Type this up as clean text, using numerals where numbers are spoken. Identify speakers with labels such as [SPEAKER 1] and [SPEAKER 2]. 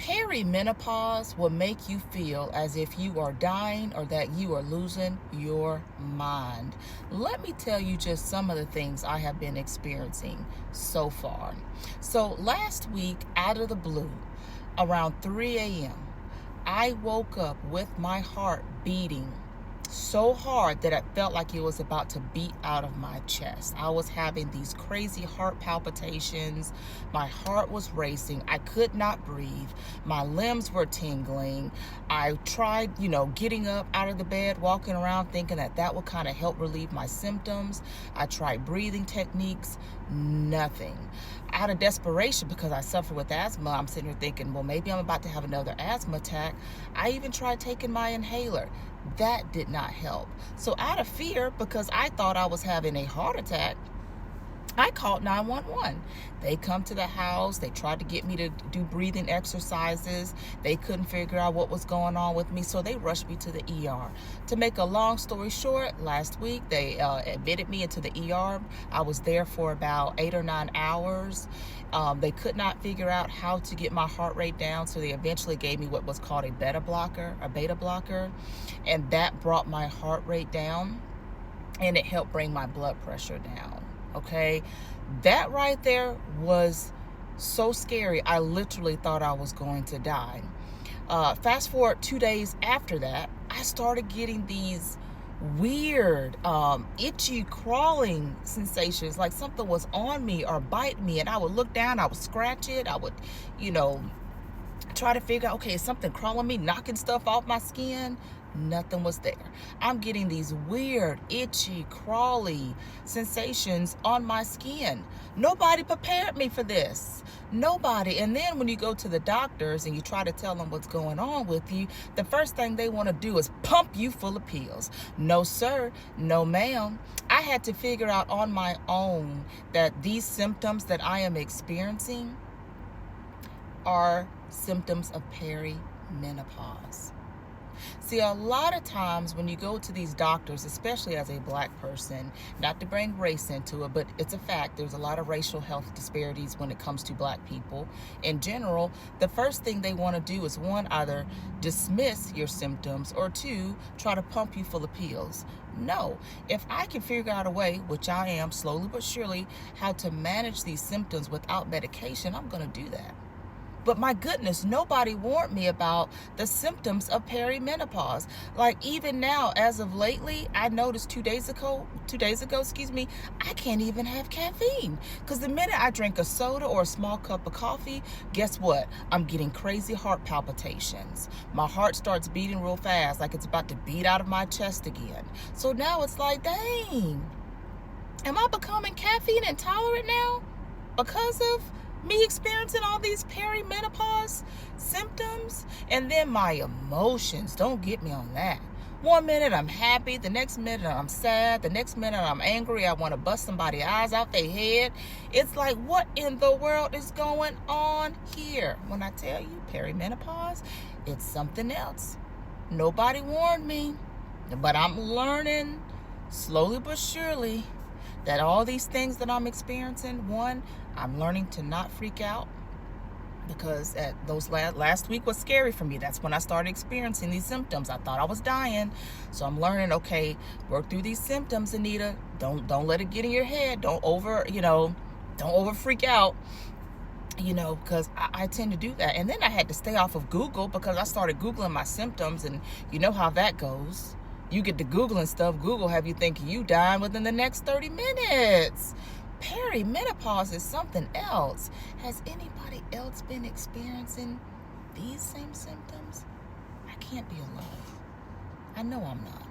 [SPEAKER 1] Perimenopause will make you feel as if you are dying or that you are losing your mind. Let me tell you just some of the things I have been experiencing so far. So last week, out of the blue, around 3 a.m., I woke up with my heart beating so hard that it felt like it was about to beat out of my chest. I was having these crazy heart palpitations. My heart was racing. I could not breathe. My limbs were tingling. I tried, getting up out of the bed, walking around thinking that would kind of help relieve my symptoms. I tried breathing techniques, nothing. Out of desperation, because I suffer with asthma, I'm sitting here thinking, well, maybe I'm about to have another asthma attack. I even tried taking my inhaler. That did not help. So out of fear, because I thought I was having a heart attack, I called 911. They come to the house. They tried to get me to do breathing exercises. They couldn't figure out what was going on with me, so they rushed me to the ER. To make a long story short, last week they admitted me into the ER. I was there for about 8 or 9 hours. They could not figure out how to get my heart rate down, so they eventually gave me what was called a beta blocker, and that brought my heart rate down, and it helped bring my blood pressure down. Okay, that right there was so scary. I literally thought I was going to die. Fast forward 2 days after that, I started getting these weird, itchy, crawling sensations, like something was on me or bite me, and I would look down, I would scratch it, I would, try to figure out, okay, is something crawling me, knocking stuff off my skin? Nothing was there. I'm getting these weird, itchy, crawly sensations on my skin. Nobody prepared me for this. Nobody. And then when you go to the doctors and you try to tell them what's going on with you, the first thing they want to do is pump you full of pills. No, sir. No, ma'am. I had to figure out on my own that these symptoms that I am experiencing are symptoms of perimenopause. See, a lot of times when you go to these doctors, especially as a black person, not to bring race into it, but it's a fact, there's a lot of racial health disparities when it comes to black people. In general, the first thing they want to do is, one, either dismiss your symptoms, or two, try to pump you full of pills. No, if I can figure out a way, which I am slowly but surely, how to manage these symptoms without medication, I'm going to do that. But my goodness, nobody warned me about the symptoms of perimenopause. Like even now, as of lately, I noticed 2 days ago, I can't even have caffeine. Because the minute I drink a soda or a small cup of coffee, guess what? I'm getting crazy heart palpitations. My heart starts beating real fast, like it's about to beat out of my chest again. So now it's like, dang, am I becoming caffeine intolerant now because of me experiencing all these perimenopause symptoms? And then my emotions, don't get me on that. One minute I'm happy, the next minute I'm sad, the next minute I'm angry, I want to bust somebody's eyes out their head. It's like, what in the world is going on here? When I tell you perimenopause, it's something else. Nobody warned me, but I'm learning slowly but surely that all these things that I'm experiencing, one, I'm learning to not freak out, because those last week was scary for me. That's when I started experiencing these symptoms. I thought I was dying. So I'm learning, okay, work through these symptoms, Anita. Don't let it get in your head. Don't over freak out. Because I tend to do that. And then I had to stay off of Google, because I started Googling my symptoms, and you know how that goes. You get to Googling stuff, Google have you thinking you dying within the next 30 minutes. Perimenopause is something else. Has anybody else been experiencing these same symptoms? I can't be alone. I know I'm not.